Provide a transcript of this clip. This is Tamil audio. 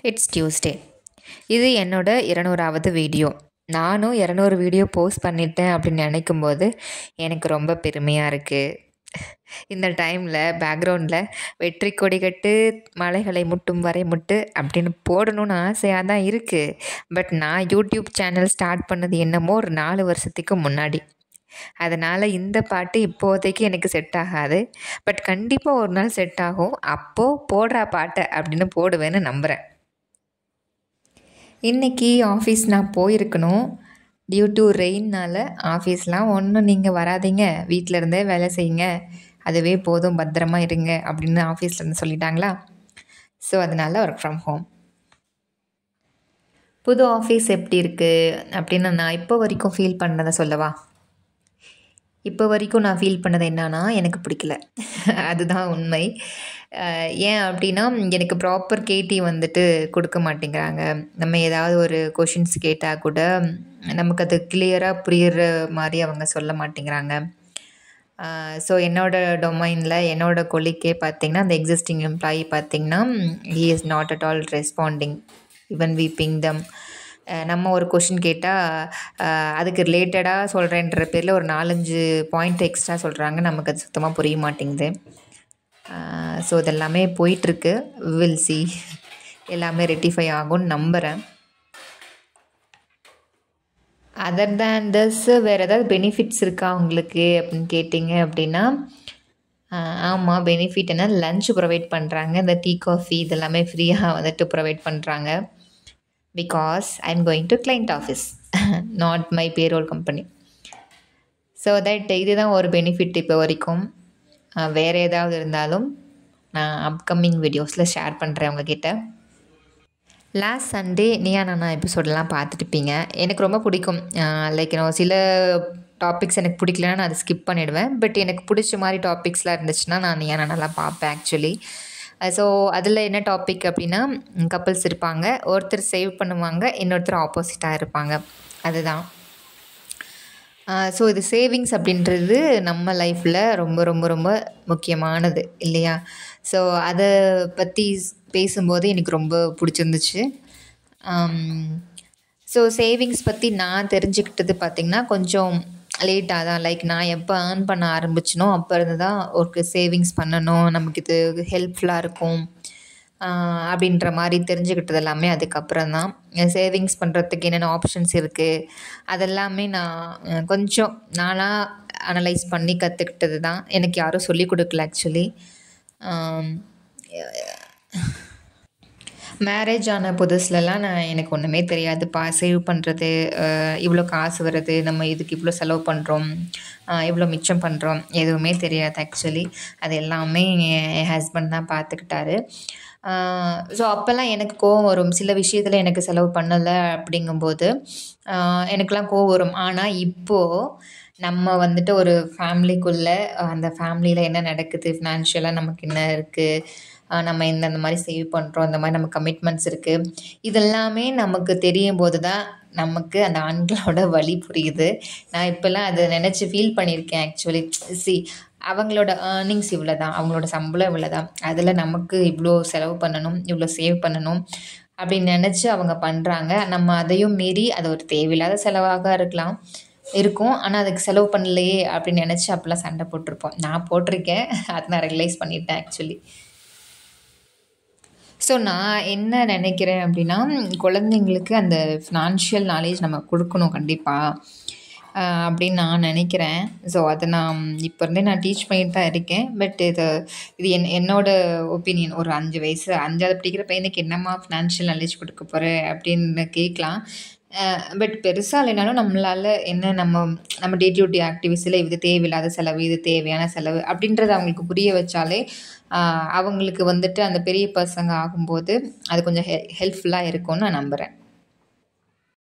It's Tuesday. இது என்னோட 200வது வீடியோ. நானும் 200 வீடியோ போஸ்ட் பண்ணிட்டேன் அப்படின்னு நினைக்கும்போது எனக்கு ரொம்ப பெருமையாக இருக்குது. இந்த டைமில் பேக்ரவுண்டில் வெற்றி கொடி கட்டு மலைகளை முட்டும் வரை முட்டு அப்படின்னு போடணும்னு ஆசையாக தான் இருக்குது. பட் நான் யூடியூப் சேனல் ஸ்டார்ட் பண்ணது என்னமோ ஒரு 4 வருஷத்துக்கு முன்னாடி. அதனால் இந்த பாட்டு இப்போதைக்கு எனக்கு செட் ஆகாது. பட் கண்டிப்பாக ஒரு நாள் செட் ஆகும். அப்போது போடுறா பாட்டை அப்படின்னு போடுவேன்னு நம்புகிறேன். இன்றைக்கி ஆஃபீஸ் நான் போயிருக்கணும். டியூ டு ரெயின்னால் ஆஃபீஸ்லாம் ஒன்றும் நீங்கள் வராதீங்க, வீட்டில் இருந்தே வேலை செய்யுங்க, அதுவே போதும், பத்திரமா இருங்க அப்படின்னு ஆஃபீஸ்லேருந்து சொல்லிட்டாங்களா. ஸோ அதனால் ஒர்க் ஃப்ரம் ஹோம். புது ஆஃபீஸ் எப்படி இருக்குது அப்படின்னு நான் இப்போ வரைக்கும் ஃபீல் பண்ணதை சொல்லவா? இப்போ வரைக்கும் நான் ஃபீல் பண்ணது என்னன்னா, எனக்கு பிடிக்கல. அதுதான் உண்மை. ஏன் அப்படின்னா, எனக்கு ப்ராப்பர் கேட்டி வந்துட்டு கொடுக்க மாட்டேங்கிறாங்க. நம்ம ஏதாவது ஒரு கொஷின்ஸ் கேட்டால் கூட நமக்கு அது கிளியராக புரிகிற மாதிரி அவங்க சொல்ல மாட்டேங்கிறாங்க. ஸோ என்னோடய டொமைனில் என்னோடய கொலிக்கே பார்த்திங்கன்னா, அந்த எக்ஸிஸ்டிங் எம்ப்ளாயி பார்த்திங்கன்னா, he is not at all responding, even we ping them. நம்ம ஒரு கொஷின் கேட்டால் அதுக்கு ரிலேட்டடாக சொல்கிறேன்ற பேரில் ஒரு 4-5 பாயிண்ட் எக்ஸ்ட்ரா சொல்கிறாங்க. நமக்கு அது சுத்தமாக புரிய மாட்டேங்குது. ஸோ இதெல்லாமே போயிட்டுருக்கு. வில் சி, எல்லாமே ரெட்டிஃபை ஆகும்னு நம்புகிறேன். அதர் தேன் திஸ் வேறு ஏதாவது பெனிஃபிட்ஸ் இருக்கா உங்களுக்கு அப்படின்னு கேட்டிங்க அப்படின்னா, ஆமாம், பெனிஃபிட் என்ன, லன்ச் ப்ரொவைட் பண்ணுறாங்க. இந்த டீ காஃபி இதெல்லாமே ஃப்ரீயாக வந்துட்டு ப்ரொவைட் பண்ணுறாங்க. Because I am going to client office, not my payroll company. So that இதுதான் ஒரு பெனிஃபிட் இப்போ வரைக்கும். வேறு ஏதாவது இருந்தாலும் நான் அப்கமிங் வீடியோஸில் ஷேர் பண்ணுறேன் உங்ககிட்ட. Last Sunday Neeya Naana எபிசோடெலாம் பார்த்துட்டுப்பீங்க. எனக்கு ரொம்ப பிடிக்கும். லைக் சில டாபிக்ஸ் எனக்கு பிடிக்கலன்னா நான் அதை ஸ்கிப் பண்ணிவிடுவேன். பட் எனக்கு பிடிச்ச மாதிரி டாபிக்ஸ்லாம் இருந்துச்சுன்னா நான் நீயா நானாலாம் பார்ப்பேன் ஆக்சுவலி. ஸோ அதில் என்ன டாபிக் அப்படின்னா, கப்புள்ஸ் இருப்பாங்க, ஒருத்தர் சேவ் பண்ணுவாங்க, இன்னொருத்தர் ஆப்போசிட்டாக இருப்பாங்க. அதுதான். ஸோ இது சேவிங்ஸ் அப்படின்றது நம்ம லைஃப்பில் ரொம்ப ரொம்ப ரொம்ப முக்கியமானது இல்லையா? ஸோ அதை பற்றி பேசும்போது எனக்கு ரொம்ப பிடிச்சிருந்துச்சு. ஸோ சேவிங்ஸ் பற்றி நான் தெரிஞ்சுக்கிட்டது பார்த்திங்கன்னா கொஞ்சம் லேட்டாக தான். லைக் நான் எப்போ ஏர்ன் பண்ண ஆரம்பிச்சினோ அப்போ இருந்து தான் ஒரு சேவிங்ஸ் பண்ணணும், நமக்கு இது ஹெல்ப்ஃபுல்லாக இருக்கும் அப்படின்ற மாதிரி தெரிஞ்சுக்கிட்டது எல்லாமே அதுக்கப்புறம் தான். சேவிங்ஸ் பண்ணுறதுக்கு என்னென்ன ஆப்ஷன்ஸ் இருக்குது அதெல்லாமே நான் கொஞ்சம் நானாக அனலைஸ் பண்ணி கற்றுக்கிட்டது தான். எனக்கு யாரும் சொல்லிக் கொடுக்கல ஆக்சுவலி. மேரேஜ் ஆன புதுசுலலாம் எனக்கு ஒன்றுமே தெரியாதுப்பா. சேவ் பண்ணுறது, இவ்வளோ காசு வருது, நம்ம இதுக்கு இவ்வளோ செலவு பண்ணுறோம், இவ்வளோ மிச்சம் பண்ணுறோம், எதுவுமே தெரியாது ஆக்சுவலி. அது எல்லாமே என் ஹஸ்பண்ட் தான் பார்த்துக்கிட்டாரு. ஸோ அப்போல்லாம் எனக்கு கோவம் வரும். சில விஷயத்தில் எனக்கு செலவு பண்ணலை அப்படிங்கும்போது எனக்கெலாம் கோவம் வரும். ஆனால் இப்போது நம்ம வந்துட்டு ஒரு ஃபேமிலிக்குள்ளே அந்த ஃபேமிலியில் என்ன நடக்குது, ஃபினான்ஷியலாக நமக்கு என்ன இருக்குது, நம்ம இந்த மாதிரி சேவ் பண்ணுறோம், இந்த மாதிரி நம்ம கமிட்மெண்ட்ஸ் இருக்குது, இதெல்லாமே நமக்கு தெரியும் போது தான் நமக்கு அந்த ஆண்களோட வலி புரியுது. நான் இப்போல்லாம் அதை நினச்சி ஃபீல் பண்ணியிருக்கேன் ஆக்சுவலி. அவங்களோட ஏர்னிங்ஸ் இவ்வளோ தான், அவங்களோட சம்பளம் இவ்வளோ தான், அதில் நமக்கு இவ்வளோ செலவு பண்ணணும், இவ்வளோ சேவ் பண்ணணும் அப்படின்னு நினச்சி அவங்க பண்ணுறாங்க. நம்ம அதையும் மீறி அது ஒரு தேவையில்லாத செலவாக இருக்கும், ஆனால் அதுக்கு செலவு பண்ணலையே அப்படின்னு நினச்சி அப்போல்லாம் சண்டை போட்டிருப்போம். நான் போட்டிருக்கேன், அதை நான் ரியலைஸ் பண்ணிட்டேன் ஆக்சுவலி. ஸோ நான் என்ன நினைக்கிறேன் அப்படின்னா, குழந்தைங்களுக்கு அந்த ஃபினான்ஷியல் நாலேஜ் நம்ம கொடுக்கணும் கண்டிப்பாக அப்படின்னு நான் நினைக்கிறேன். ஸோ அதை நான் இப்போ இருந்தே நான் டீச் பண்ணிட்டு தான் இருக்கேன். பட் இது என்னோடய ஒப்பீனியன். ஒரு 5 வயசு 5வது படிக்கிற பையனுக்கு என்னம்மா ஃபினான்ஷியல் நாலேஜ் கொடுக்க போகிற அப்படின்னு கேட்கலாம். பட் பெருசாக இல்லைனாலும் நம்மளால் என்ன நம்ம டே டு டே ஆக்டிவிட்டிஸில் இது தேவையில்லாத செலவு, இது தேவையான செலவு அப்படின்றத அவங்களுக்கு புரிய வச்சாலே அவங்களுக்கு வந்துட்டு அந்த பெரிய பசங்க ஆகும்போது அது கொஞ்சம் ஹெல்ப்ஃபுல்லாக இருக்கும்னு நான் நம்புகிறேன்.